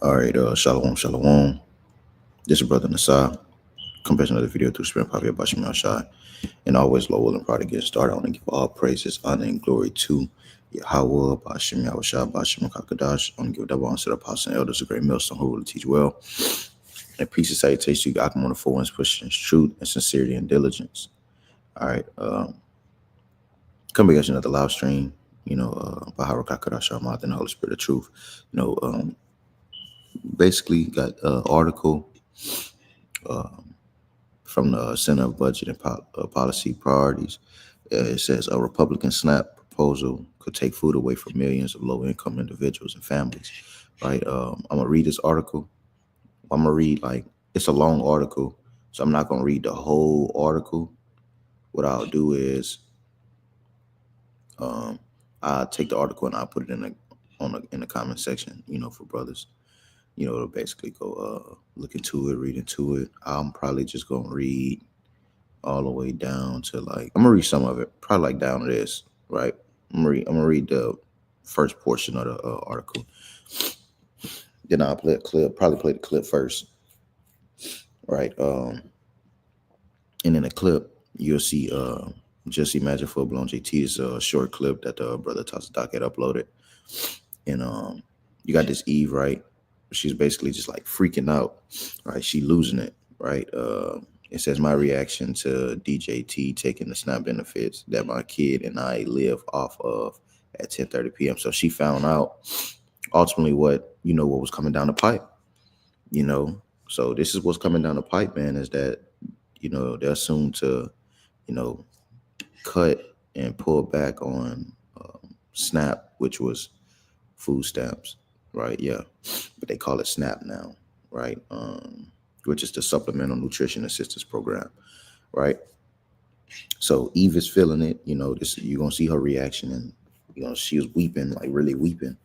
All right, shalom, shalom. This is Brother Nasai. Compassion of the video through Spirit Prophet Bashim Yashai. And always low will and proud to get started. I want to give all praises, honor, and glory to Yahweh, Bashim Yahushua, Bashim Kakadash. I want to give double honor to the apostles and elders, a great millstone who will teach well. And peace and salutation to you, Akim on the full ones, pushing truth and sincerity and diligence. All right, come back to another live stream, Bahara Kakadash, Ahmad, and the Holy Spirit of Truth. Basically got an article from the Center of Budget and Policy Priorities. It says a Republican SNAP proposal could take food away from millions of low-income individuals and families. Right? I'm gonna read this article. I'm gonna read it's a long article, so I'm not gonna read the whole article. What I'll do is I'll take the article and I'll put it in the comment section, for brothers. To basically go look into it, read into it. I'm probably just gonna read all the way down to I'm gonna read some of it, probably down to this, right? I'm gonna read the first portion of the article. Then I'll play a clip, probably play the clip first, right? And in the clip, you'll see Just Imagine Full Blown JT's short clip that the brother Tazadak had uploaded. And you got this Eve, right? She's basically just freaking out, right? She losing it, right? It says my reaction to DJT taking the SNAP benefits that my kid and I live off of at 10:30 p.m. So she found out ultimately what was coming down the pipe, So this is what's coming down the pipe, man, is that, they're soon to, cut and pull back on SNAP, which was food stamps. Right, yeah, but they call it SNAP now, right? Which is the Supplemental Nutrition Assistance Program, right? So Eve is feeling it, This you're gonna see her reaction, and she was weeping, really weeping,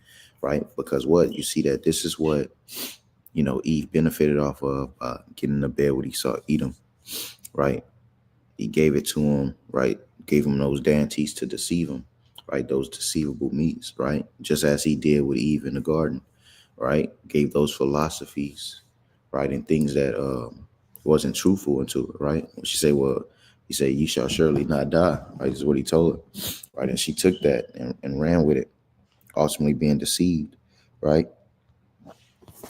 right? Because what you see that this is what Eve benefited off of getting in bed with Esau, Edom, right? He gave it to him, right? Gave him those dainties to deceive him. Right, those deceivable meats, right? Just as he did with Eve in the garden, right? Gave those philosophies, right, and things that wasn't truthful into it, right? She said, well, he said, "You shall surely not die," right? This is what he told her, right? And she took that and ran with it, ultimately being deceived, right?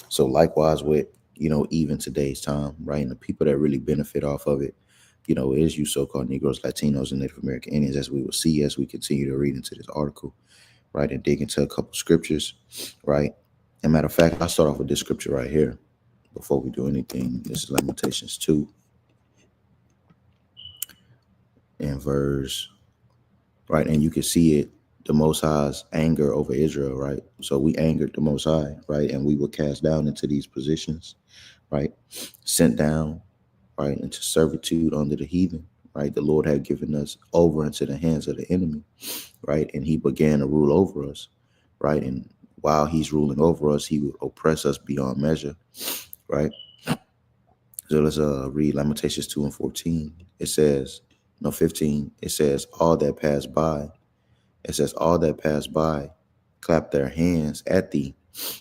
So likewise with Eve in today's time, right? And the people that really benefit off of it, is you so-called Negroes, Latinos, and Native American Indians, as we will see as we continue to read into this article, right, and dig into a couple scriptures, right? And matter of fact, I'll start off with this scripture right here before we do anything. This is Lamentations 2 and verse, right, and you can see it, the Most High's anger over Israel, right? So we angered the Most High, right, and we were cast down into these positions, right, sent down, right, into servitude under the heathen, right? The Lord had given us over into the hands of the enemy, right? And he began to rule over us, right? And while he's ruling over us, he would oppress us beyond measure, right? So let's read Lamentations 2 and 14. It says, 15, it says, all that pass by. It says, all that pass by clap their hands at thee.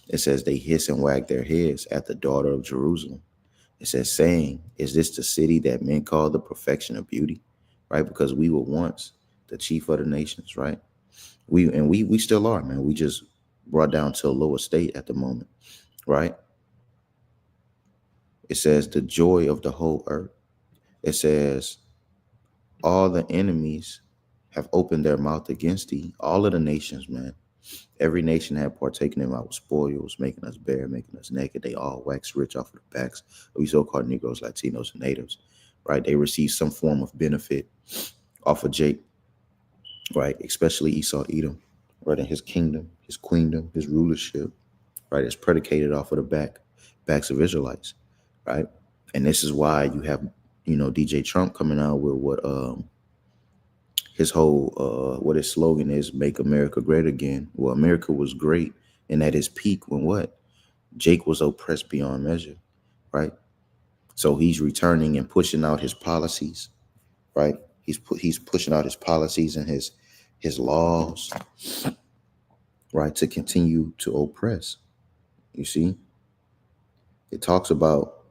It says, they hiss and wag their heads at the daughter of Jerusalem. It says, saying, is this the city that men call the perfection of beauty? Right? Because we were once the chief of the nations, right? We still are, man. We just brought down to a lower state at the moment, right? It says the joy of the whole earth. It says all the enemies have opened their mouth against thee. All of the nations, man. Every nation had partaken in our spoils, making us bare, making us naked. They all waxed rich off of the backs of these so-called Negroes, Latinos, and natives, right? They received some form of benefit off of Jake, right? Especially Esau, Edom, right? And his kingdom, his queendom, his rulership, right? It's predicated off of the backs of Israelites, right? And this is why you have, DJ Trump coming out with what his whole what his slogan is, make America great again. Well, America was great and at its peak when what? Jake was oppressed beyond measure, right? So he's returning and pushing out his policies, right? He's pushing out his policies and his laws, right, to continue to oppress. You see, it talks about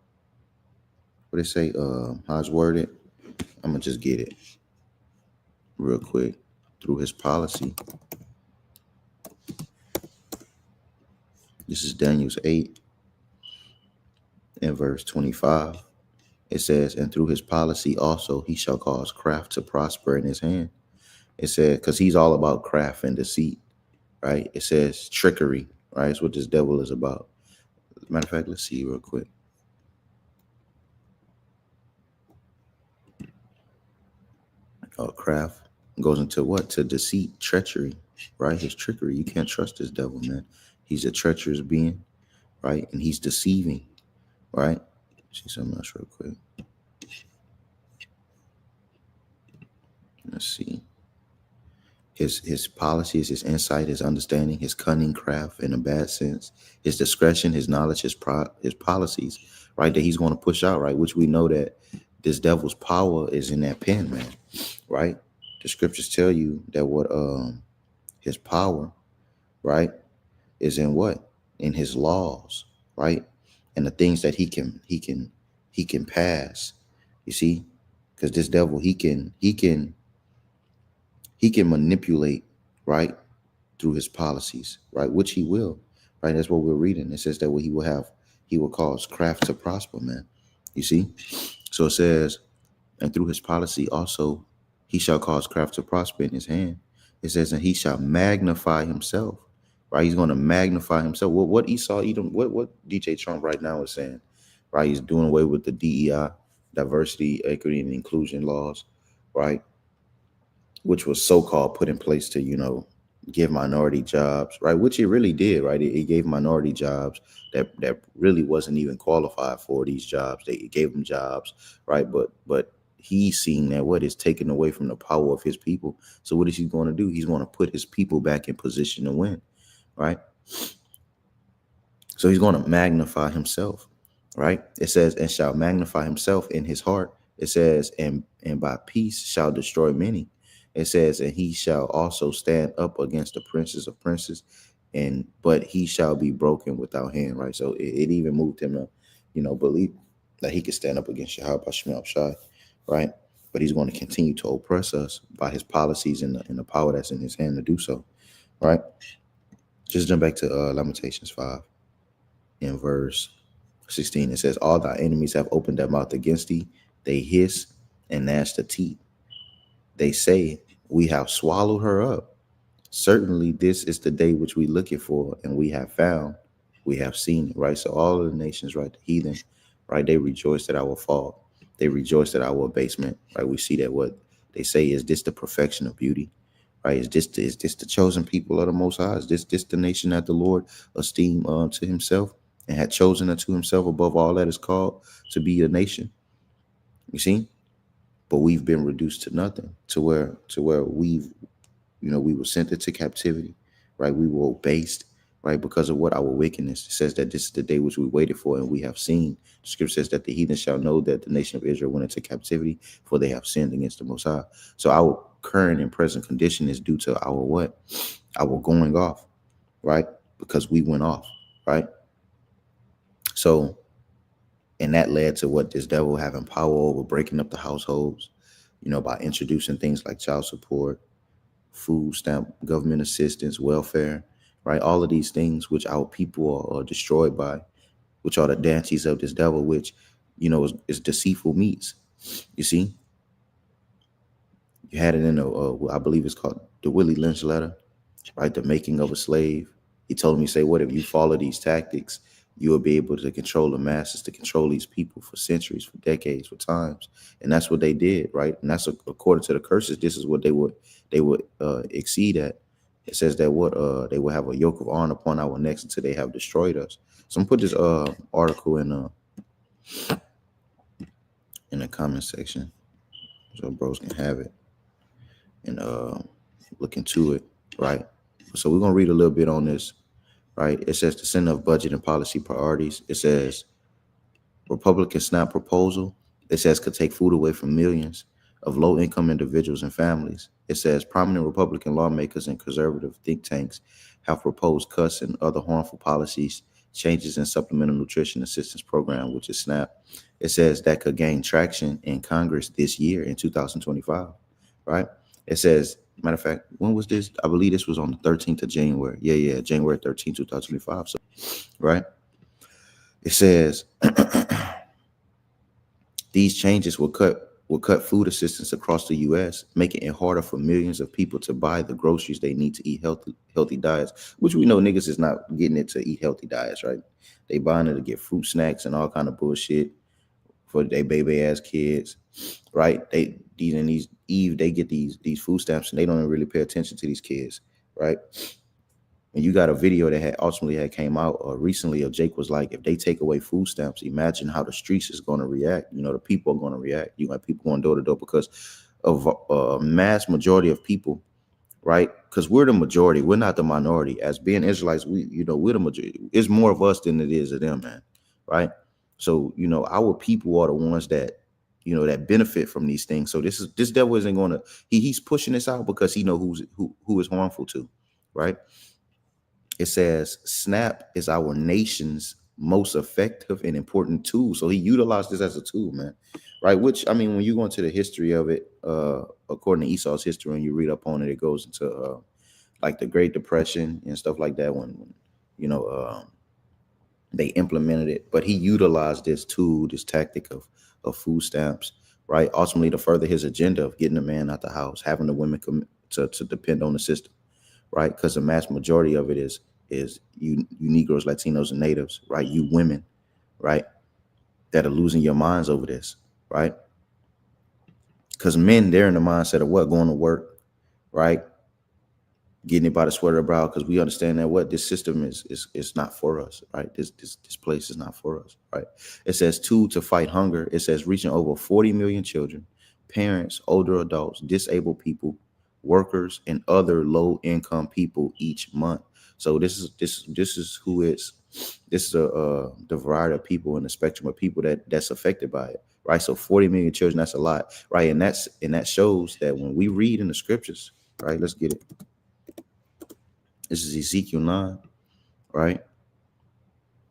what they say, how it's worded. I'm gonna just get it real quick. Through his policy. This is Daniel's 8 and verse 25. It says, and through his policy also he shall cause craft to prosper in his hand. It said, because he's all about craft and deceit, right? It says trickery, right? It's what this devil is about. As a matter of fact, let's see real quick. Craft goes into what? To deceit, treachery, right? His trickery. You can't trust this devil, man. He's a treacherous being, right? And he's deceiving, right? See something else real quick. Let's see. His policies, his insight, his understanding, his cunning craft in a bad sense, his discretion, his knowledge, his policies, right, that he's going to push out, right, which we know that this devil's power is in that pen, man, right? The scriptures tell you that what his power, right, is in what? In his laws, right? And the things that he can pass. You see? Because this devil, he can manipulate, right, through his policies, right, which he will, right? That's what we're reading. It says that what he will cause craft to prosper, man. You see? So it says, and through his policy also, he shall cause craft to prosper in his hand. It says, and he shall magnify himself, right? He's going to magnify himself. What Esau Edom, what DJ Trump right now is saying, right? He's doing away with the DEI, diversity, equity, and inclusion laws, right? Which was so-called put in place to, give minority jobs, right? Which it really did, right? It gave minority jobs that really wasn't even qualified for these jobs. It gave them jobs, right? But he's seeing that what is taken away from the power of his people. So what is he going to do? He's going to put his people back in position to win, right? So he's going to magnify himself, right? It says, and shall magnify himself in his heart. It says, and by peace shall destroy many. It says, and he shall also stand up against the princes of princes, but he shall be broken without hand, right? So it even moved him to, believe that he could stand up against Yahweh Shemel Shai, right? But he's going to continue to oppress us by his policies and the power that's in his hand to do so, right? Just jump back to Lamentations 5 in verse 16. It says, all thy enemies have opened their mouth against thee. They hiss and gnash the teeth. They say, we have swallowed her up. Certainly this is the day which we looking for, and we have found, we have seen it, right? So all of the nations, right, the heathen, right, they rejoiced at our fall. They rejoiced at our abasement, right? We see that what they say is this the perfection of beauty, right? Is this the chosen people of the Most High? Is this the nation that the Lord esteemed to himself and had chosen unto himself above all that is called to be a nation? You see? But we've been reduced to nothing, to where we've, we were sent into captivity, right? We were abased, right? Because of what? Our wickedness. It says that this is the day which we waited for and we have seen. The scripture says that the heathen shall know that the nation of Israel went into captivity, for they have sinned against the Most High. So our current and present condition is due to our what? Our going off, right? Because we went off, right? So, and that led to what? This devil having power over breaking up the households, by introducing things like child support, food stamp, government assistance, welfare, right? All of these things which our people are destroyed by, which are the dances of this devil, which, is deceitful meats. You see? You had it in I believe it's called the Willie Lynch letter, right? The making of a slave. He told me, say, what if you follow these tactics, you will be able to control the masses, to control these people for centuries, for decades, for times. And that's what they did, right? And that's according to the curses, this is what they would exceed at. It says that what they will have a yoke of iron upon our necks until they have destroyed us. So I'm gonna put this article in the comment section so bros can have it. and look into it, right? So we're gonna read a little bit on this, right? It says the Center of Budget and Policy Priorities. It says Republican SNAP proposal. It says could take food away from millions of low-income individuals and families. It says prominent Republican lawmakers and conservative think tanks have proposed cuts and other harmful policies, changes in Supplemental Nutrition Assistance Program, which is SNAP. It says that could gain traction in Congress this year in 2025, right? It says, matter of fact, when was this? I believe this was on the 13th of January. Yeah, January 13th, 2025. So, right? It says these changes will cut food assistance across the U.S., making it harder for millions of people to buy the groceries they need to eat healthy diets, which we know niggas is not getting it to eat healthy diets, right? They buying it to get fruit snacks and all kind of bullshit for their baby ass kids, right? They get these food stamps and they don't even really pay attention to these kids, right? And you got a video that had ultimately came out recently of Jake was like, if they take away food stamps, imagine how the streets is going to react. You know, the people are going to react. You got people going door to door because of a mass majority of people, right? Because we're the majority. We're not the minority. As being Israelites, we're the majority. It's more of us than it is of them, man, right? So, our people are the ones that, that benefit from these things. So this devil isn't going to, he's pushing this out because he knows who is harmful to, right? It says SNAP is our nation's most effective and important tool. So he utilized this as a tool, man. Right. Which, I mean, when you go into the history of it, according to Esau's history, and you read up on it, it goes into like the Great Depression and stuff like that when they implemented it. But he utilized this tool, this tactic of food stamps, right? Ultimately to further his agenda of getting the man out the house, having the women to depend on the system. Right, because the mass majority of it is you Negroes, Latinos, and Natives, right? You women, right, that are losing your minds over this, right? Because men, they're in the mindset of what, going to work, right, getting it by the sweat of the brow, because we understand that what this system is not for us, right? This place is not for us, right? It says to fight hunger. It says reaching over 40 million children, parents, older adults, disabled people, workers, and other low-income people each month. So this is the variety of people in the spectrum of people that's affected by it, right? So 40 million children, that's a lot, right? And that shows that when we read in the scriptures, right? Let's get it. This is Ezekiel 9, right?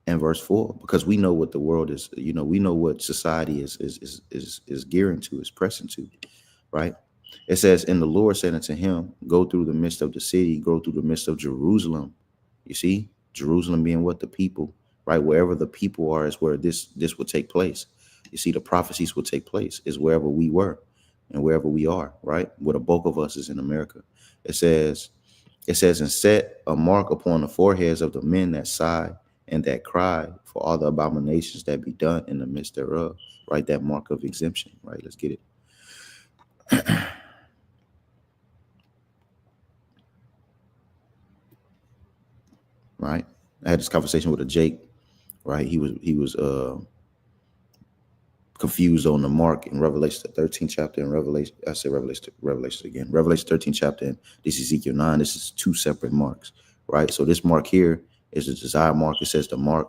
And verse 4, because we know what the world is, we know what society is gearing to, is pressing to, right? It says, and the Lord said unto him, go through the midst of the city, go through the midst of Jerusalem. You see, Jerusalem being what? The people, right? Wherever the people are is where this will take place. You see, the prophecies will take place is wherever we were and wherever we are, right? Where the bulk of us is in America. It says, and set a mark upon the foreheads of the men that sigh and that cry for all the abominations that be done in the midst thereof, right? That mark of exemption, right? Let's get it. Right. I had this conversation with a Jake, right? He was confused on the mark in Revelation 13 chapter and Revelation. I say Revelation again. Revelation 13 chapter and this is Ezekiel 9. This is two separate marks, right? So this mark here is the desire mark. It says the mark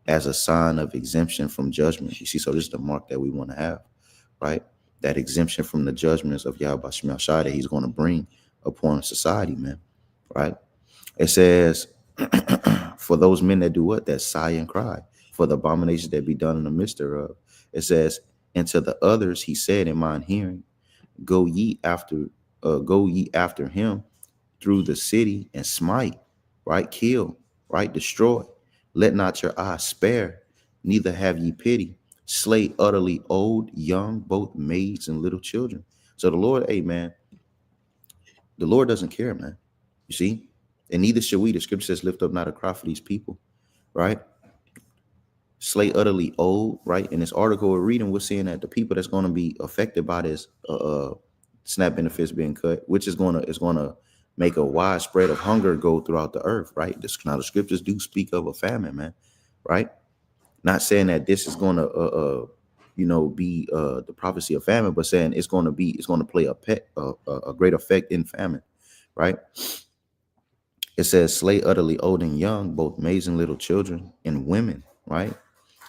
as a sign of exemption from judgment. You see, so this is the mark that we want to have, right? That exemption from the judgments of Yahweh Shem Shai that he's going to bring upon society, man, right? It says, for those men that do what? That sigh and cry for the abominations that be done in the midst thereof. It says, and to the others he said in mine hearing, go ye after him through the city and smite, right? Kill, right? Destroy. Let not your eye spare, neither have ye pity. Slay utterly old, young, both maids and little children. So the Lord, hey man, the Lord doesn't care, man. You see? And neither should we. The scripture says, lift up not a cry for these people, right? Slay utterly old, right? In this article we're reading, we're seeing that the people that's going to be affected by this SNAP benefits being cut, which is going to make a widespread of hunger go throughout the earth, right? Now the scriptures do speak of a famine, man, right? Not saying that this is going to, be the prophecy of famine, but saying it's going to play a great effect in famine, right? It says, slay utterly old and young, both maids and little children and women, right?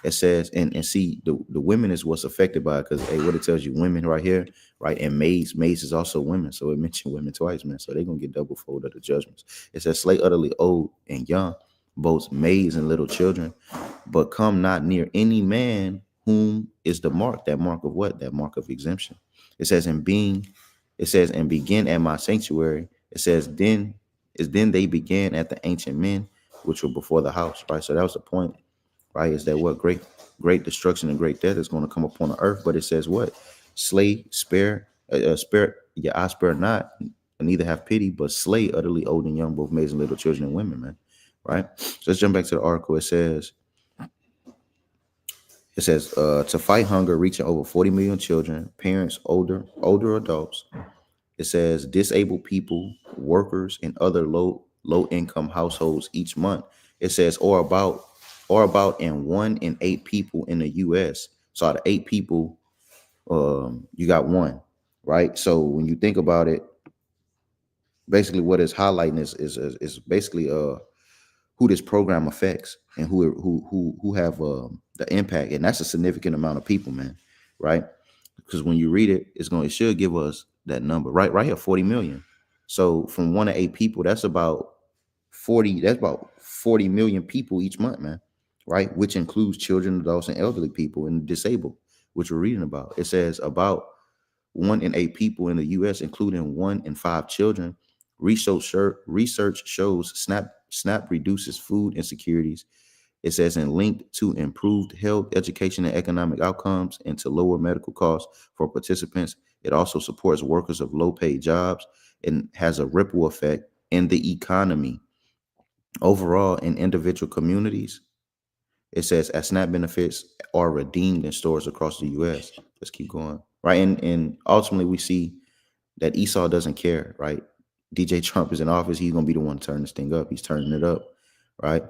It says, and see, the women is what's affected by it, because hey, what it tells you, women right here, right? And maids is also women. So it mentioned women twice, man. So they're gonna get double fold of the judgments. It says, slay utterly old and young, both maids and little children, but come not near any man whom is the mark. That mark of what? That mark of exemption. It says, and begin at my sanctuary. It says, then they began at the ancient men which were before the house, right? So that was the point, right? Is that what great destruction and great death is going to come upon the earth? But it says what? Slay, spare, yeah, I spare not, neither have pity, but slay utterly old and young, both maids and little children and women, man. Right? So let's jump back to the article. It says to fight hunger, reaching over 40 million children, parents, older adults. It says disabled people, workers, and other low income households each month. It says or about in 1 in 8 people in the U.S. So out of 8 people, you got 1, right? So when you think about it, basically what it's highlighting is basically who this program affects and who have the impact, and that's a significant amount of people, man, right? Because when you read it, it should give us that number, right here, 40 million. So from 1 to 8 people, that's about 40 million people each month, man, right? Which includes children, adults, and elderly people and disabled, which we're reading about. It says about 1 in 8 people in the U.S., including 1 in 5 children. Research shows SNAP reduces food insecurities. It says, and linked to improved health, education, and economic outcomes, and to lower medical costs for participants. It also supports workers of low-paid jobs and has a ripple effect in the economy. Overall, in individual communities, it says as SNAP benefits are redeemed in stores across the U.S. Let's keep going, right? And ultimately, we see that Esau doesn't care, right? DJ Trump is in office. He's going to be the one to turn this thing up. He's turning it up, right?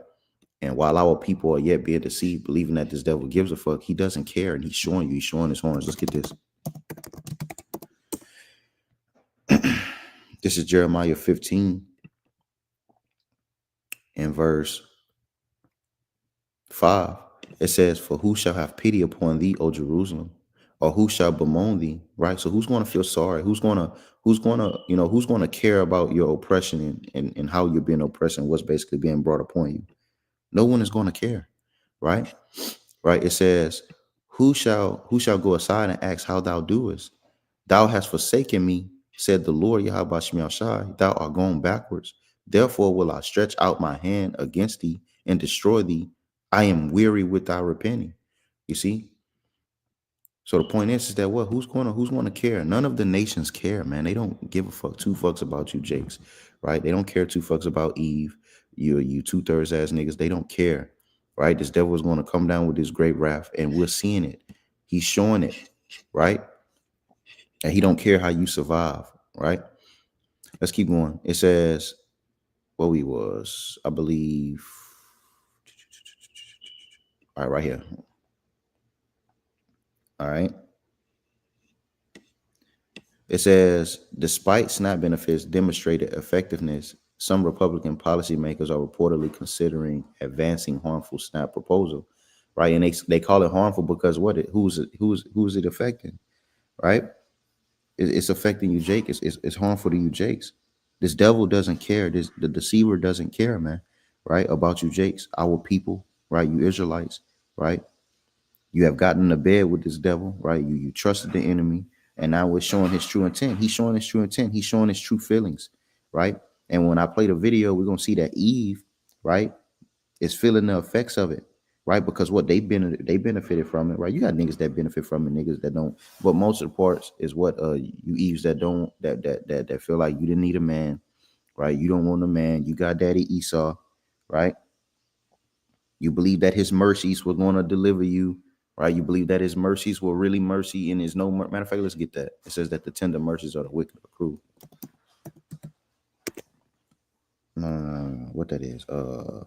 And while our people are yet being deceived, believing that this devil gives a fuck, he doesn't care. And he's showing his horns. Let's get this. This is Jeremiah 15 and verse 5. It says, for who shall have pity upon thee, O Jerusalem? Or who shall bemoan thee? Right? So who's going to feel sorry? Who's going to care about your oppression and how you're being oppressed and what's basically being brought upon you? No one is going to care, right? Right. It says, who shall go aside and ask how thou doest? Thou hast forsaken me, said the Lord Yahweh Shemel Shai. Thou art gone backwards. Therefore will I stretch out my hand against thee and destroy thee. I am weary with thy repenting. You see? So the point is that what? Who's going to care? None of the nations care, man. They don't give a fuck 2 fucks about you, Jakes, right? They don't care 2 fucks about Eve. You 2/3 ass niggas. They don't care, right? This devil is going to come down with this great wrath, and we're seeing it. He's showing it, right? And he don't care how you survive, right? Let's keep going. It says, what we was, I believe. All right here. All right. It says, despite SNAP benefits demonstrated effectiveness, some Republican policymakers are reportedly considering advancing harmful SNAP proposal, right? And they call it harmful because who's it affecting, right? It's affecting you, Jake. It's harmful to you, Jakes. This devil doesn't care. The deceiver doesn't care, man, right? About you, Jakes, our people, right? You Israelites, right? You have gotten to bed with this devil, right? You trusted the enemy, and now we're showing his true intent. He's showing his true intent. He's showing his true feelings, right? And when I play the video, we're gonna see that Eve, right, is feeling the effects of it, right? Because what they benefited from it, right? You got niggas that benefit from it, niggas that don't. But most of the parts is what you Eves that don't that feel like you didn't need a man, right? You don't want a man. You got daddy Esau, right? You believe that his mercies were going to deliver you, right? You believe that his mercies were really mercy and is no matter of fact. Let's get that. It says that the tender mercies are the wicked or cruel. No, what that is? I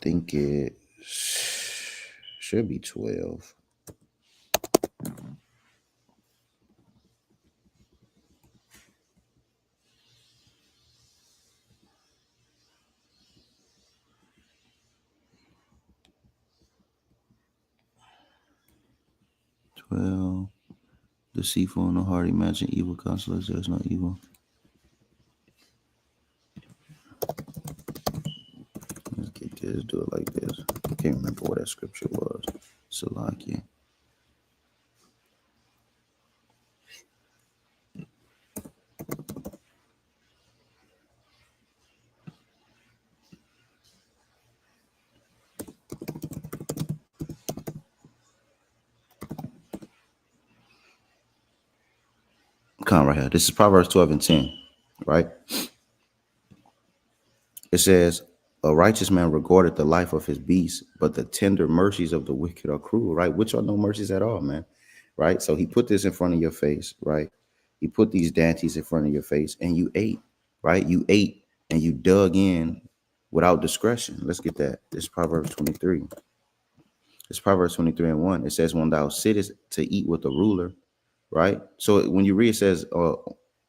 think it. should be 12. Deceitful in the heart, imagine evil counselors. There's no evil. Let's get this, do it like this. I can't remember what that scripture was. Salakia. Come right here. This is Proverbs 12 and 10, right? It says, a righteous man regarded the life of his beast, but the tender mercies of the wicked are cruel, right? Which are no mercies at all, man, right? So he put this in front of your face, right? He put these dainties in front of your face and you ate, right? You ate and you dug in without discretion. Let's get that. This is Proverbs 23. It's Proverbs 23 and 1. It says, when thou sittest to eat with a ruler, right? So when you read, it says on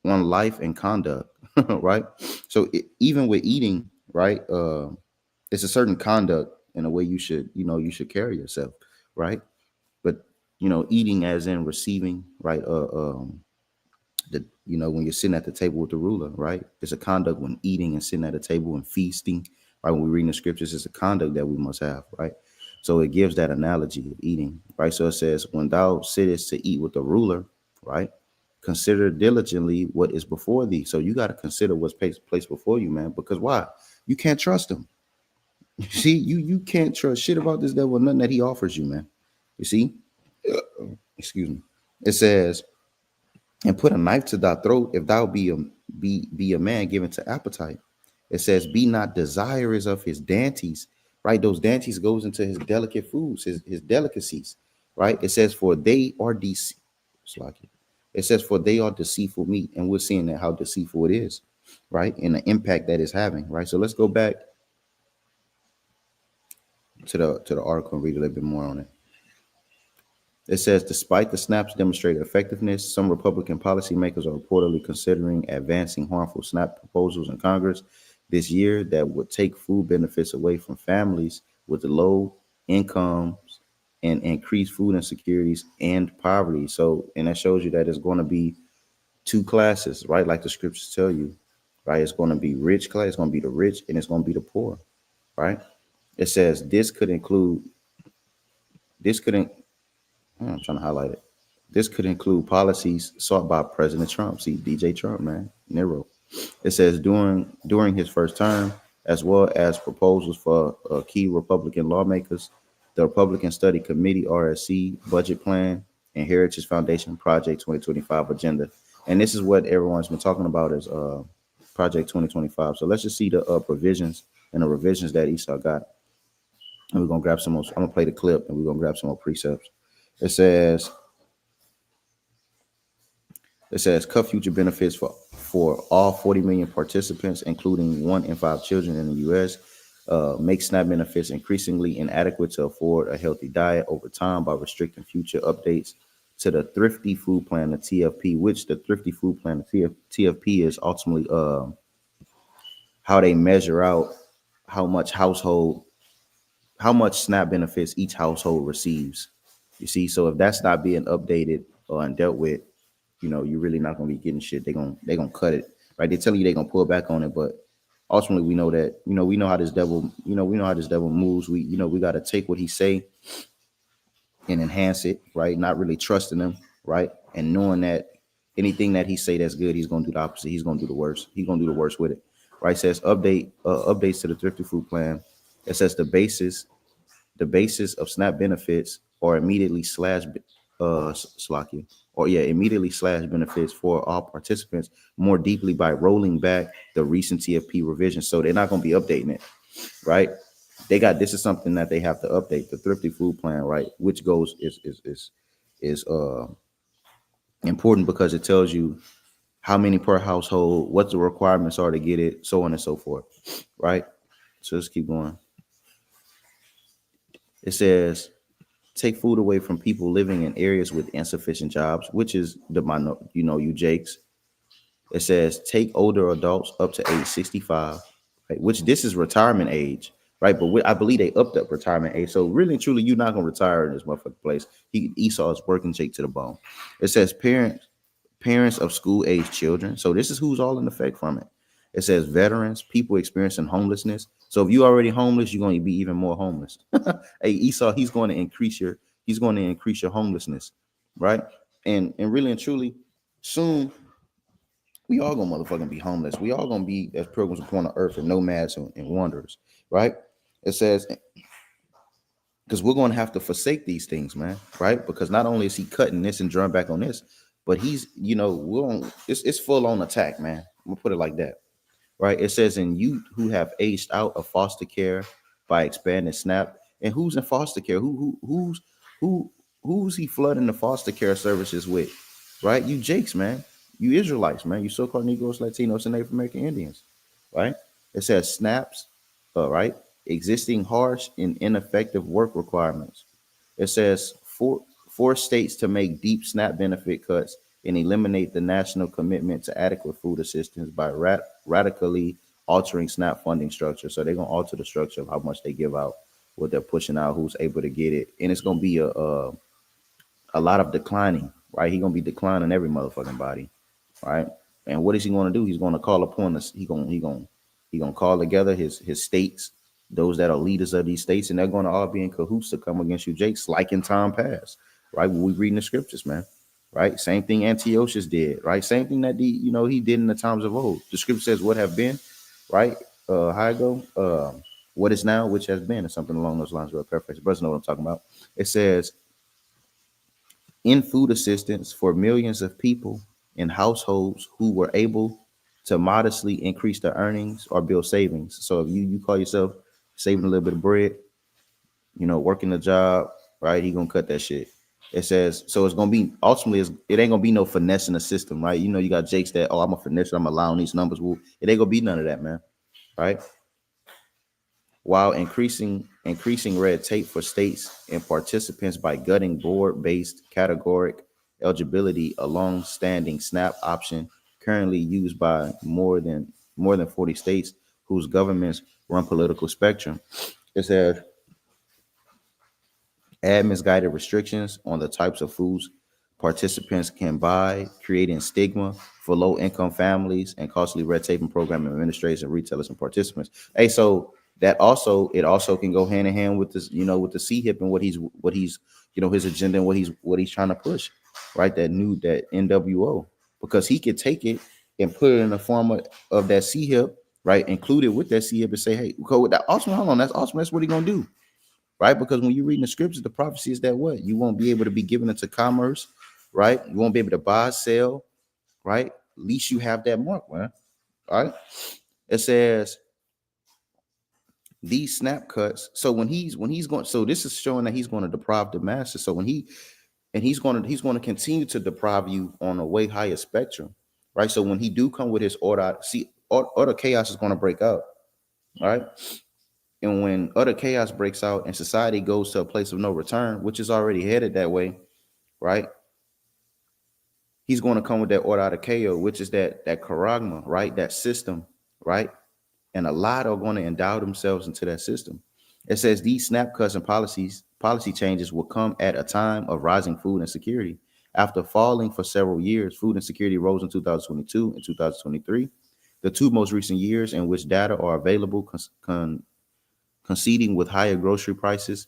life and conduct, right? So even with eating, right, it's a certain conduct in a way you should, you should carry yourself, right? But eating as in receiving, right? When you're sitting at the table with the ruler, right? It's a conduct when eating and sitting at a table and feasting, right? When we read the scriptures, it's a conduct that we must have, right? So it gives that analogy of eating, right? So it says, when thou sittest to eat with the ruler, right? Consider diligently what is before thee. So you got to consider what's placed before you, man. Because why? You can't trust him. You see, you can't trust shit about this devil, nothing that he offers you, man. You see? Excuse me. It says, and put a knife to thy throat if thou be a man given to appetite. It says, be not desirous of his dainties, right? Those dainties goes into his delicate foods, his delicacies, right? It says, for they are it says, for they are deceitful meat. And we're seeing that how deceitful it is, right? And the impact that it's having, right? So let's go back to the article and read a little bit more on it. It says, despite the SNAP's demonstrated effectiveness, some Republican policymakers are reportedly considering advancing harmful SNAP proposals in Congress this year that would take food benefits away from families with low incomes and increase food insecurities and poverty. So, and that shows you that it's going to be two classes, right? Like the scriptures tell you, right? It's going to be rich class, it's going to be the rich, and it's going to be the poor, right? It says I'm trying to highlight it. This could include policies sought by President Trump. See, DJ Trump, man, Nero. It says during his first term, as well as proposals for key Republican lawmakers, the Republican Study Committee (RSC) budget plan and Heritage Foundation Project 2025 agenda. And this is what everyone's been talking about as Project 2025. So let's just see the provisions and the revisions that Esau got. And we're gonna grab some more. I'm gonna play the clip and we're gonna grab some more precepts. It says cut future benefits for all 40 million participants, including 1 in 5 children in the U.S. Make SNAP benefits increasingly inadequate to afford a healthy diet over time by restricting future updates to the Thrifty Food Plan, the TFP, which the Thrifty Food Plan, the TFP, is ultimately how they measure out how much SNAP benefits each household receives. You see, so if that's not being updated and dealt with, you're really not gonna be getting shit. They're gonna cut it, right? They're telling you they're gonna pull back on it, but ultimately we know that, we know how this devil, we know how this devil moves. We gotta take what he say and enhance it, right? Not really trusting him, right? And knowing that anything that he say that's good, he's gonna do the opposite. He's gonna do the worst. He's gonna do the worst with it, right? It says updates to the Thrifty Food Plan. It says the basis of SNAP benefits are immediately immediately slash benefits for all participants more deeply by rolling back the recent TFP revisions. So they're not going to be updating it, right? This is something that they have to update, the Thrifty Food Plan, right? Which is important because it tells you how many per household, what the requirements are to get it, so on and so forth, right? So let's keep going. It says take food away from people living in areas with insufficient jobs, which is the you Jakes. It says take older adults up to age 65, right, which this is retirement age, right? But I believe they upped up retirement age. So really and truly, you're not gonna retire in this motherfucking place. Esau is working Jake to the bone. It says parents of school age children. So this is who's all in effect from it. It says veterans, people experiencing homelessness. So if you already homeless, you're going to be even more homeless. Hey, Esau, he's going to increase your homelessness, right? And really and truly, soon we all gonna motherfucking be homeless. We all gonna be as pilgrims upon the earth and nomads and wanderers, right? It says because we're gonna have to forsake these things, man, right? Because not only is he cutting this and drawing back on this, but he's, it's full on attack, man. I'm gonna put it like that, right? It says, in youth who have aged out of foster care by expanding SNAP, and who's in foster care? Who who's he flooding the foster care services with, right? You Jakes, man. You Israelites, man. You so-called Negroes, Latinos, and Native American Indians, right? It says SNAPs, right? Existing harsh and ineffective work requirements. It says four states to make deep SNAP benefit cuts and eliminate the national commitment to adequate food assistance by radically altering SNAP funding structure. So they're gonna alter the structure of how much they give out, what they're pushing out, who's able to get it, and it's gonna be a lot of declining. Right, he's gonna be declining every motherfucking body. Right, and what is he gonna do? He's gonna call upon us. He gonna call together his states, those that are leaders of these states, and they're gonna all be in cahoots to come against you, Jakes, like in time past. Right, when we reading the scriptures, man. Right, same thing Antiochus did. Right, same thing that he did in the times of old. The scripture says, "What have been," right? How I go? What is now, which has been, or something along those lines. Real paraphrase. Brothers know what I'm talking about. It says, in food assistance for millions of people in households who were able to modestly increase their earnings or build savings. So if you call yourself saving a little bit of bread, working a job, right? He gonna cut that shit. It says so. It's gonna be ultimately. It ain't gonna be no finesse in the system, right? You got Jakes that, I'm a finesse. I'm allowing these numbers. Well, it ain't gonna be none of that, man. Right? While increasing red tape for states and participants by gutting board-based categoric eligibility, a long-standing SNAP option currently used by more than 40 states whose governments run political spectrum. It says add misguided restrictions on the types of foods participants can buy, creating stigma for low-income families and costly red tape and program administrators and retailers and participants. Hey, so it also can go hand in hand with this, with the CHIP and what he's his agenda and what he's trying to push, right? That NWO, because he could take it and put it in the form of that CHIP, right? Include it with that CHIP and say, hey, go with that awesome. Hold on, that's awesome. That's what he gonna do. Right? Because when you're reading the scriptures, the prophecy is that what? You won't be able to be given into commerce, right? You won't be able to buy, sell, right? At least you have that mark, man. All right. It says these snap cuts. So when he's going, so this is showing that he's going to deprive the masses. So he's going to continue to deprive you on a way higher spectrum, right? So when he do come with his order, order chaos is going to break out, right? And when utter chaos breaks out and society goes to a place of no return, which is already headed that way, right? He's going to come with that order out of chaos, which is that charagma, right? That system, right? And a lot are going to endow themselves into that system. It says these snap cuts and policy changes will come at a time of rising food insecurity. After falling for several years, food insecurity rose in 2022 and 2023, the two most recent years in which data are available, conceding with higher grocery prices.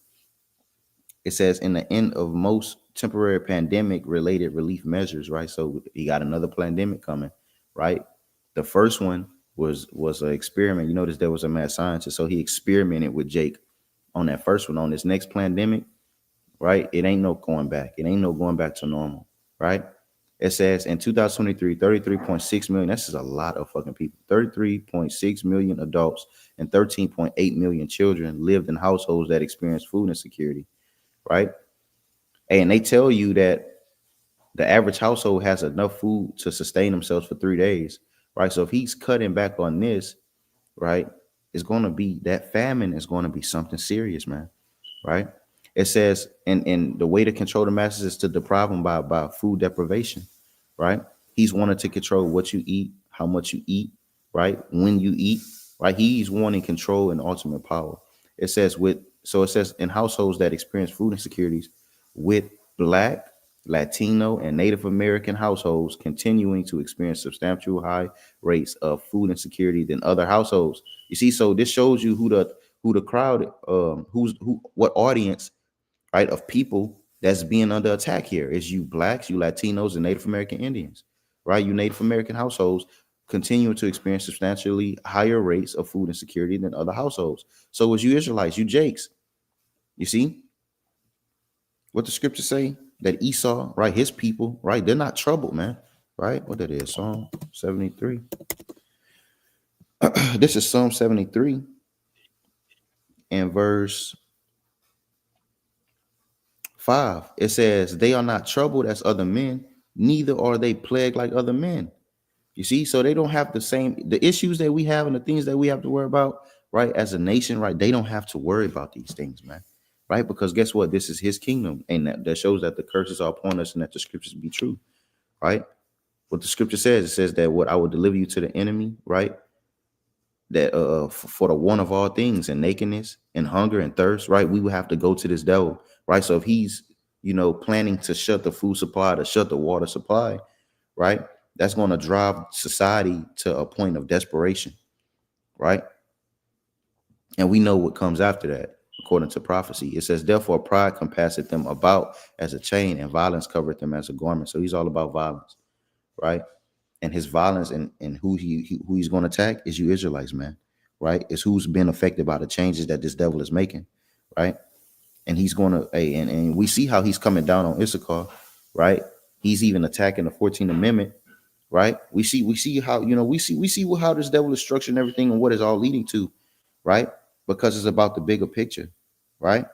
It says in the end of most temporary pandemic related relief measures, right? So you got another pandemic coming, right? The first one was an experiment. You notice there was a mad scientist, so he experimented with Jake on that first one. On this next pandemic, right? It ain't no going back. It ain't no going back to normal, right? It says in 2023, 33.6 million. This is a lot of fucking people. 33.6 million adults and 13.8 million children lived in households that experienced food insecurity, right? And they tell you that the average household has enough food to sustain themselves for 3 days, right? So if he's cutting back on this, right, it's going to be that famine is going to be something serious, man, right? It says, and the way to control the masses is to deprive them by food deprivation, right? He's wanting to control what you eat, how much you eat, right? When you eat, right? He's wanting control and ultimate power. It says it says in households that experience food insecurities with Black, Latino, and Native American households continuing to experience substantial high rates of food insecurity than other households. You see, so this shows you who the crowd, what audience, right, of people that's being under attack here is you Blacks, you Latinos, and Native American Indians, right? You Native American households continue to experience substantially higher rates of food insecurity than other households. So as you Israelites, you Jakes, you see what the scriptures say that Esau, right, his people, right, they're not troubled, man, right? What that is, Psalm 73. This is Psalm 73 and verse 5. It says, they are not troubled as other men, neither are they plagued like other men. You see, so they don't have the issues that we have and the things that we have to worry about, right? As a nation, right? They don't have to worry about these things, man, right? Because guess what? This is his kingdom. And that shows that the curses are upon us and that the scriptures be true, right? What the scripture says, it says that what I will deliver you to the enemy, right? That for the want of all things and nakedness and hunger and thirst, right? We would have to go to this devil, right? So if he's, planning to shut the food supply, to shut the water supply, right? That's going to drive society to a point of desperation, right? And we know what comes after that, according to prophecy. It says, therefore, pride compasseth them about as a chain, and violence covereth them as a garment. So he's all about violence, right? And his violence and who he's going to attack is you Israelites, man, right? It's who's been affected by the changes that this devil is making, right? And he's going to, and we see how he's coming down on Issachar, right? He's even attacking the 14th Amendment, right? We see how, we see how this devil is structuring everything and what it's all leading to, right? Because it's about the bigger picture, right?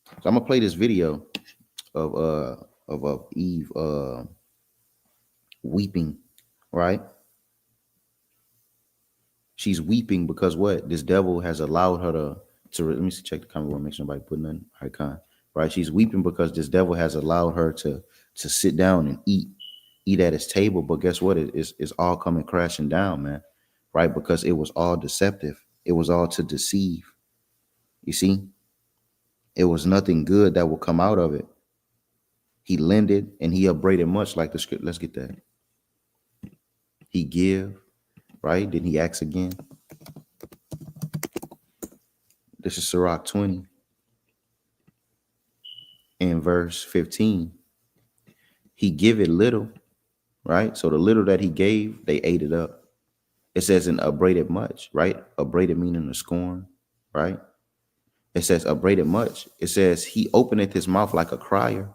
So I'm gonna play this video of Eve weeping, right? She's weeping because what? This devil has allowed her to let me see, check the comment, want to make sure nobody putting in icon, right? She's weeping because this devil has allowed her to sit down and eat at his table. But guess what? It's all coming crashing down, man, right? Because it was all deceptive. It was all to deceive. You see, it was nothing good that will come out of it. He lended and he upbraided much, like the script. Let's get that. He give, right? Then he acts again. This is Sirach 20 in verse 15. He give it little, right? So the little that he gave, they ate it up. It says in upbraided much, right? Upbraided meaning to scorn, right? It says upbraided much. It says he openeth his mouth like a crier.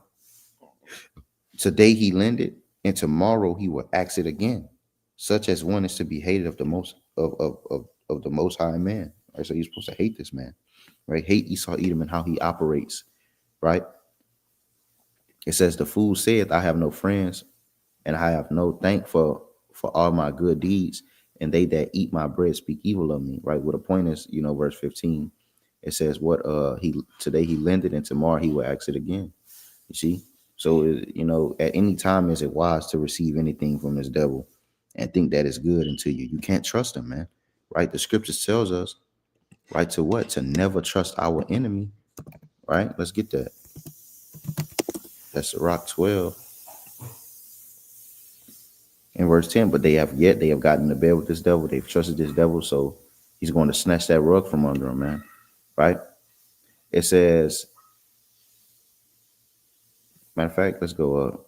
Today he lended, and tomorrow he will ask it again. Such as one is to be hated of the most of the Most High man. Right? So you're supposed to hate this man, right? Hate Esau Edom and how he operates, right? It says the fool saith, I have no friends, and I have no thank for all my good deeds, and they that eat my bread speak evil of me. Right? What the point is, verse 15. It says what today he lended, and tomorrow he will ask it again. You see? So at any time is it wise to receive anything from this devil and think that it's good until you can't trust him, man. Right? The scriptures tells us, right, to what? To never trust our enemy. Right? Let's get that. That's Sirach 12 in verse 10. But they have gotten to bed with this devil. They've trusted this devil, so he's going to snatch that rug from under him, man. Right? It says, matter of fact, let's go up.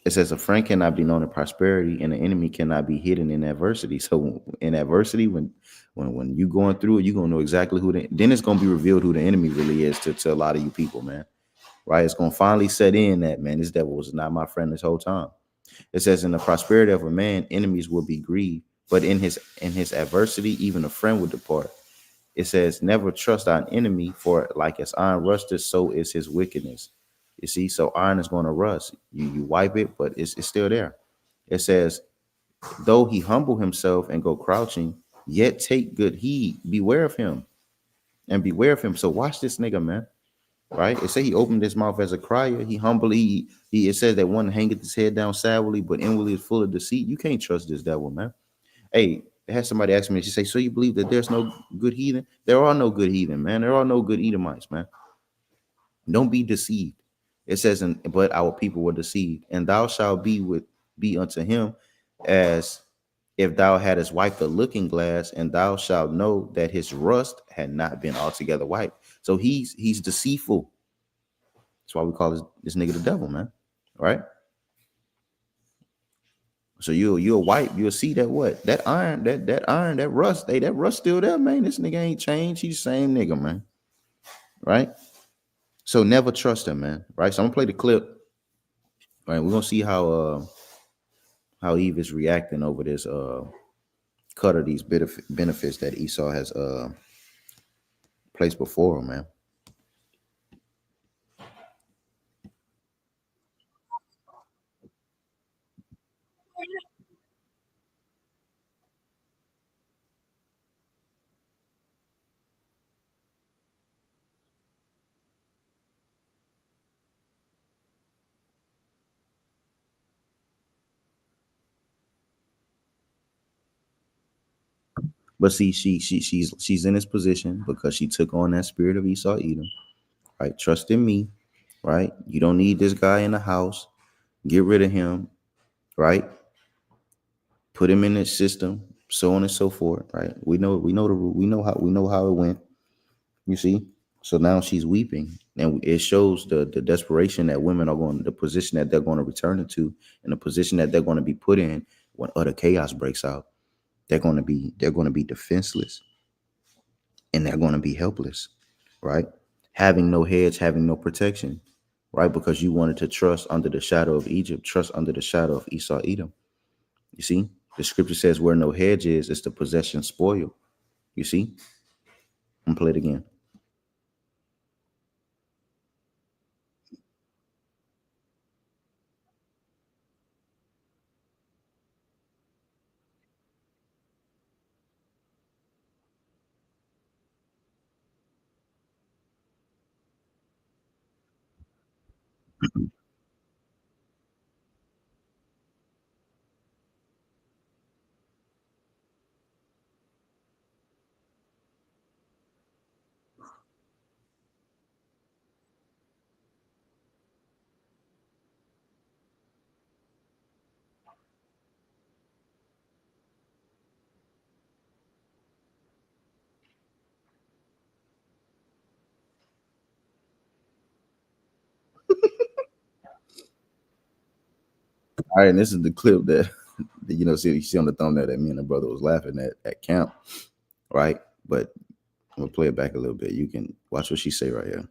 It says a friend cannot be known in prosperity, and an enemy cannot be hidden in adversity. So in adversity, when you're going through it, you're gonna know exactly then it's gonna be revealed who the enemy really is to a lot of you people, man. Right? It's gonna finally set in that, man, this devil was not my friend this whole time. It says in the prosperity of a man, enemies will be grieved, but in his adversity, even a friend will depart. It says, never trust thine enemy, for like as iron rusteth, so is his wickedness. You see, so iron is going to rust. You wipe it, but it's still there. It says, though he humble himself and go crouching, yet take good heed, beware of him. and beware of him. So watch this nigga, man. Right? It say he opened his mouth as a crier. He humbly, it says that one hangeth his head down sadly, but inwardly is full of deceit. You can't trust this devil, man. Hey, I had somebody ask me, she say, so you believe that there's no good heathen? There are no good heathen, man. There are no good Edomites, man. Don't be deceived. It says, but our people were deceived, and thou shalt be unto him as if thou hadst wiped the looking glass, and thou shalt know that his rust had not been altogether wiped. So he's deceitful. That's why we call this nigga the devil, man. Right? So you'll wipe, you'll see that what? That iron, that rust, hey, that rust still there, man. This nigga ain't changed. He's the same nigga, man. Right? So never trust him, man. Right? So I'm gonna play the clip. Right? We're gonna see how Eve is reacting over this cut of these benefits that Esau has placed before him, man. But see, she's in this position because she took on that spirit of Esau Edom. Right? Trust in me, right? You don't need this guy in the house. Get rid of him, right? Put him in the system, so on and so forth, right? We know how it went. You see? So now she's weeping, and it shows the desperation that women are going, the position that they're going to return into, and the position that they're going to be put in when utter chaos breaks out. They're going to be defenseless, and they're going to be helpless, right? Having no hedge, having no protection, right? Because you wanted to trust under the shadow of Egypt, trust under the shadow of Esau Edom. You see, the scripture says where no hedge is, it's the possession spoiled. You see, I'm gonna play it again. All right, and this is the clip that see you see on the thumbnail that me and the brother was laughing at camp, right? But I'm gonna play it back a little bit. You can watch what she say right here.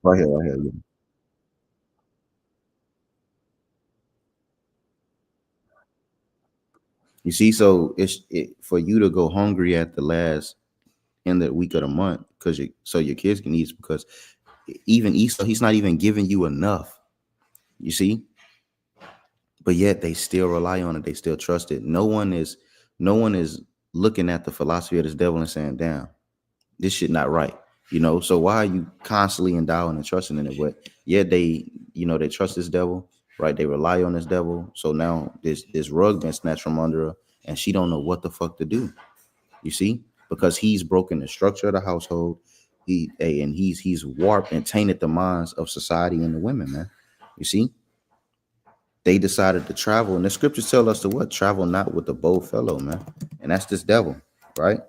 Right here, right here. Yeah. You see, so for you to go hungry at the last end of the week of the month because so your kids can eat, because even Esau, he's not even giving you enough. You see, but yet they still rely on it. They still trust it. No one is looking at the philosophy of this devil and saying, "Damn, this shit not right." So why are you constantly endowing and trusting in it? But yet they trust this devil, right? They rely on this devil. So now this rug been snatched from under her, and she don't know what the fuck to do. You see, because he's broken the structure of the household. He's warped and tainted the minds of society and the women, man. You see, they decided to travel, and the scriptures tell us to what? Travel not with the bold fellow, man. And that's this devil, right?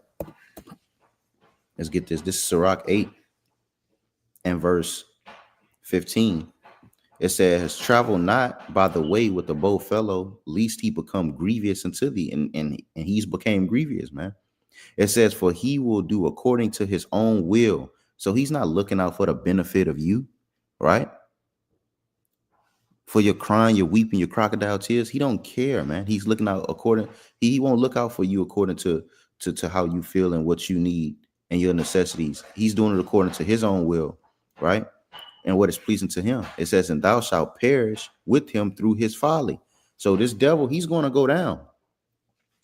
Let's get this. This is Sirach 8 and verse 15. It says, travel not by the way with the bold fellow, lest he become grievous unto thee. And he's became grievous, man. It says, for he will do according to his own will. So he's not looking out for the benefit of you, right? For your crying, your weeping, your crocodile tears. He don't care, man. He's looking out he won't look out for you according to how you feel and what you need and your necessities. He's doing it according to his own will, right? And what is pleasing to him. It says, and thou shalt perish with him through his folly. So this devil, he's going to go down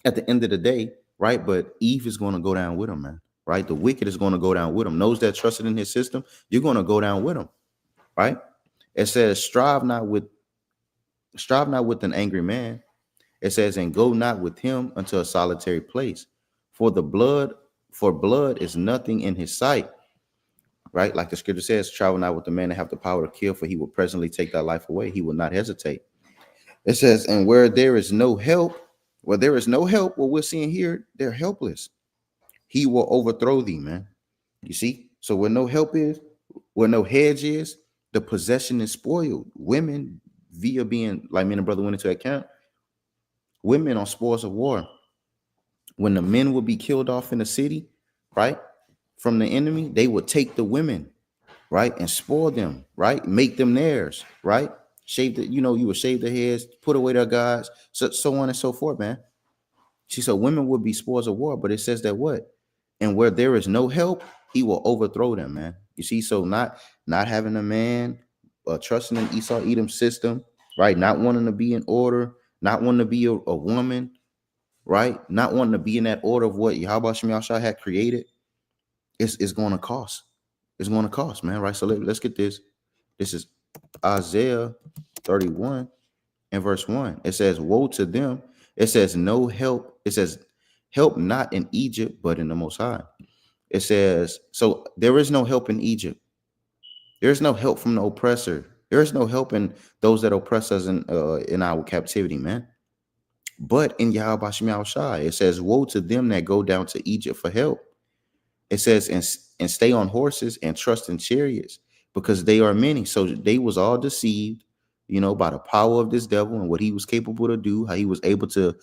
at the end of the day, right? But Eve is going to go down with him, man, right? The wicked is going to go down with him. Those that trusted in his system, you're going to go down with him, right? It says, strive not with an angry man. It says, and go not with him unto a solitary place. For blood is nothing in his sight, right? Like the scripture says, travel not with the man that have the power to kill, for he will presently take thy life away. He will not hesitate. It says, and where there is no help, what we're seeing here, they're helpless. He will overthrow thee, man. You see? So where no help is, where no hedge is, the possession is spoiled. Women, via being, like me and the brother went into account, women are spoils of war. When the men would be killed off in the city, right, from the enemy, they would take the women, right, and spoil them, right, make them theirs, right, shave the, you would shave their heads, put away their gods, so on and so forth, man. See, so women would be spoils of war, but it says that what? And where there is no help, he will overthrow them, man. You see, so not having a man, trusting in Esau Edom system, right, not wanting to be in order, not wanting to be a woman, right? Not wanting to be in that order of what Yahweh Shem Yahshua had created, it's going to cost. It's going to cost, man, right? So let's get this. This is Isaiah 31 and verse 1. It says, woe to them. It says, no help. It says, help not in Egypt, but in the Most High. It says, so there is no help in Egypt. There is no help from the oppressor. There is no help in those that oppress us in our captivity, man. But in Yahweh Shem Yahushua, it says, woe to them that go down to Egypt for help. It says, and stay on horses and trust in chariots, because they are many. So they was all deceived, by the power of this devil and what he was capable to do, how he was able to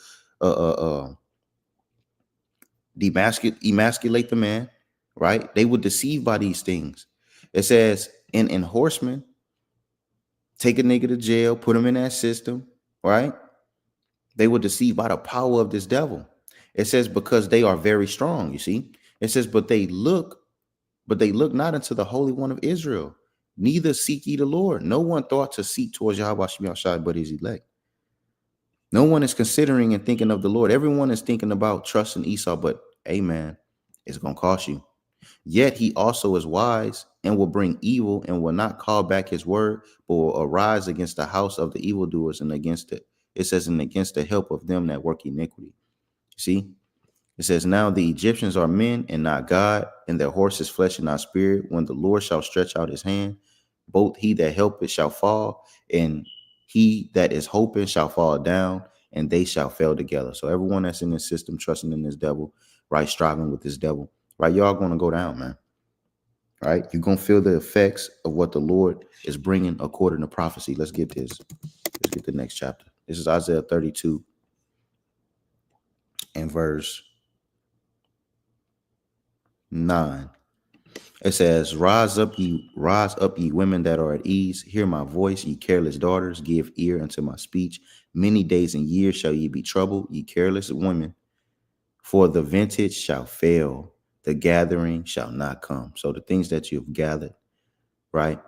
emasculate the man, right? They were deceived by these things. It says, in horsemen, take a nigga to jail, put him in that system, right? They were deceived by the power of this devil. It says, because they are very strong, you see. It says, but they look not unto the Holy One of Israel, neither seek ye the Lord. No one thought to seek towards Yahweh Shem Yahshua but his elect. No one is considering and thinking of the Lord. Everyone is thinking about trusting Esau, but amen, it's going to cost you. Yet he also is wise and will bring evil and will not call back his word, but will arise against the house of the evildoers and against it. It says, and against the help of them that work iniquity. See, it says, now the Egyptians are men and not God, and their horses flesh and not spirit. When the Lord shall stretch out his hand, both he that helpeth shall fall, and he that is hoping shall fall down, and they shall fail together. So everyone that's in this system, trusting in this devil, right, striving with this devil, right, y'all going to go down, man. Right, you're going to feel the effects of what the Lord is bringing according to prophecy. Let's get this. Let's get the next chapter. This is Isaiah 32 and verse 9. It says, rise up, ye women that are at ease. Hear my voice, ye careless daughters. Give ear unto my speech. Many days and years shall ye be troubled, ye careless women. For the vintage shall fail, the gathering shall not come. So the things that you've gathered, right,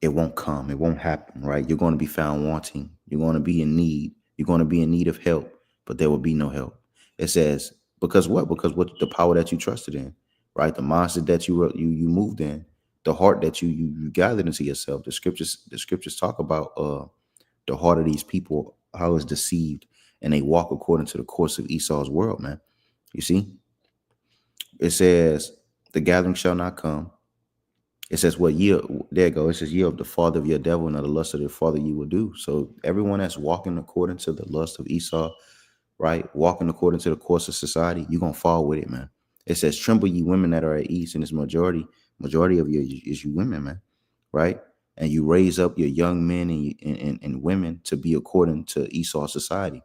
it won't come. It won't happen, right? You're going to be found wanting. You're going to be in need. You're going to be in need of help, but there will be no help. It says, because what? Because what the power that you trusted in, right? The mindset that you moved in, the heart that you gathered into yourself. The scriptures talk about the heart of these people, how it's deceived, and they walk according to the course of Esau's world, man. You see? It says, the gathering shall not come. It says, what year? There you go. It says, ye of the father of your devil, and of the lust of the father you will do. So everyone that's walking according to the lust of Esau, right, walking according to the course of society, you're going to fall with it, man. It says, tremble ye women that are at ease, and it's majority of you is you women, man, right? And you raise up your young men and women to be according to Esau's society,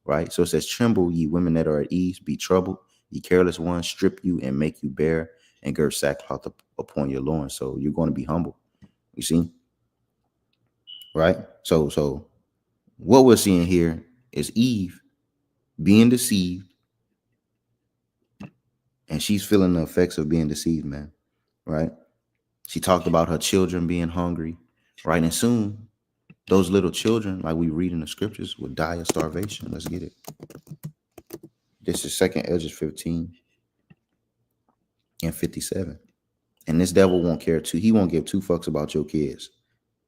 right? So it says, tremble ye women that are at ease, be troubled, ye careless ones, strip you and make you bare, and gird sackcloth upon your loins. So you're going to be humble, you see, right? So what we're seeing here is Eve being deceived, and she's feeling the effects of being deceived, man, right? She talked about her children being hungry, right? And soon those little children, like we read in the scriptures, will die of starvation. Let's get it. This is second Ezra 15 and 57. And this devil won't care too. He won't give two fucks about your kids.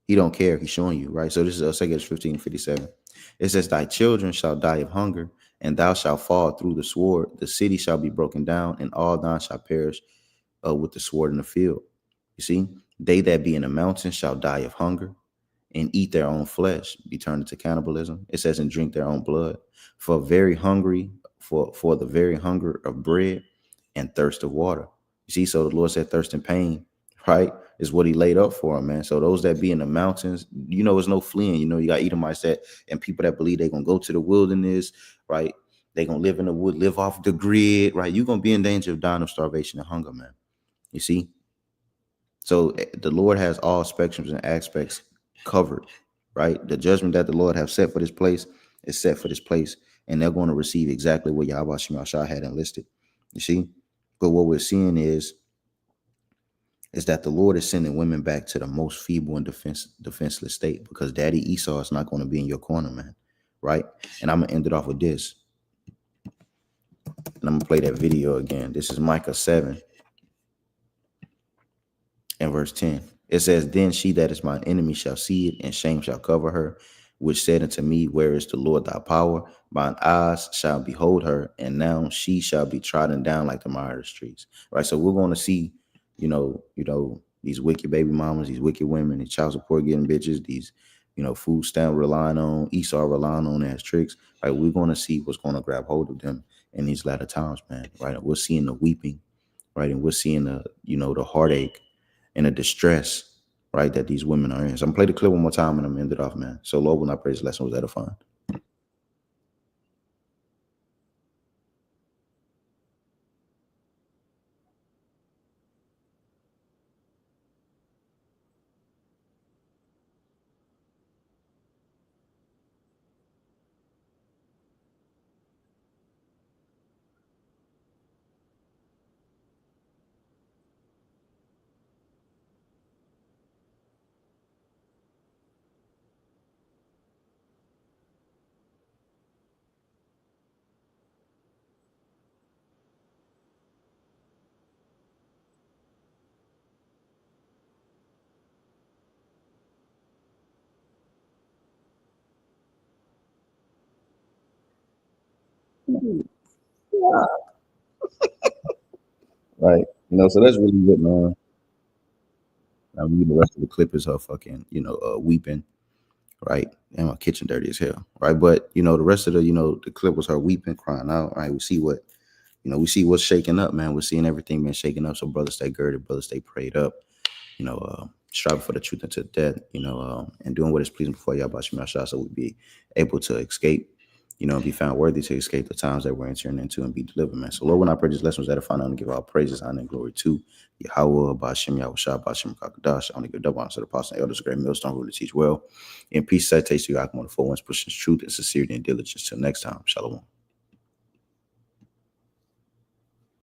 He don't care if he's showing you, right? So this is 2 Ezra 15 and 57. It says, thy children shall die of hunger, and thou shalt fall through the sword. The city shall be broken down, and all thine shall perish with the sword in the field. You see, they that be in the mountains shall die of hunger and eat their own flesh, be turned into cannibalism. It says, and drink their own blood. For very hungry, for the very hunger of bread and thirst of water. You see, so the Lord said thirst and pain, right, is what he laid up for them, man. So those that be in the mountains, you know, there's no fleeing. You know, you got Edomites that, and people that believe they're going to go to the wilderness, right? They're going to live in the wood, live off the grid, right? You're going to be in danger of dying of starvation and hunger, man. You see? So the Lord has all spectrums and aspects covered, right? The judgment that the Lord have set for this place is set for this place, and they're going to receive exactly what Yahweh Shemashah had enlisted. You see? But what we're seeing is that the Lord is sending women back to the most feeble and defenseless state, because Daddy Esau is not going to be in your corner, man, right? And I'm going to end it off with this. And I'm going to play that video again. This is Micah 7 and verse 10. It says, then she that is mine enemy shall see it, and shame shall cover her, which said unto me, where is the Lord thy power? Mine eyes shall behold her, and now she shall be trodden down like the mire of the streets. Right. So we're going to see, you know, these wicked baby mamas, these wicked women, these child support getting bitches, these, food stamp relying on, Esau relying on as tricks. Right. We're going to see what's going to grab hold of them in these latter times, man. Right. And we're seeing the weeping, right. And we're seeing the heartache and the distress, right, that these women are in. So I'm gonna play the clip one more time and I'm gonna end it off, man. So Lord, when I pray this lesson was edifying. Right. So that's really good, man. I mean, the rest of the clip is her fucking, weeping, right? And my kitchen dirty as hell, right? But the rest of the clip was her weeping, crying out, right? We see what's shaking up, man. We're seeing everything been shaken up. So brothers stay girded, brothers stay prayed up, striving for the truth unto death, and doing what is pleasing before Yahweh Shemashah, so we be able to escape, be found worthy to escape the times that we're entering into and be delivered, man. So Lord, when I pray these lessons that I find out and give all praises, honor, and glory to Yahweh, Bashem, Yahushua, Bashem, Kakadash. I want to give double honor to the apostles and elders, great millstone, who to teach well. In peace, citation to God, on the four winds, pushing truth and sincerity and diligence. Till next time, Shalom.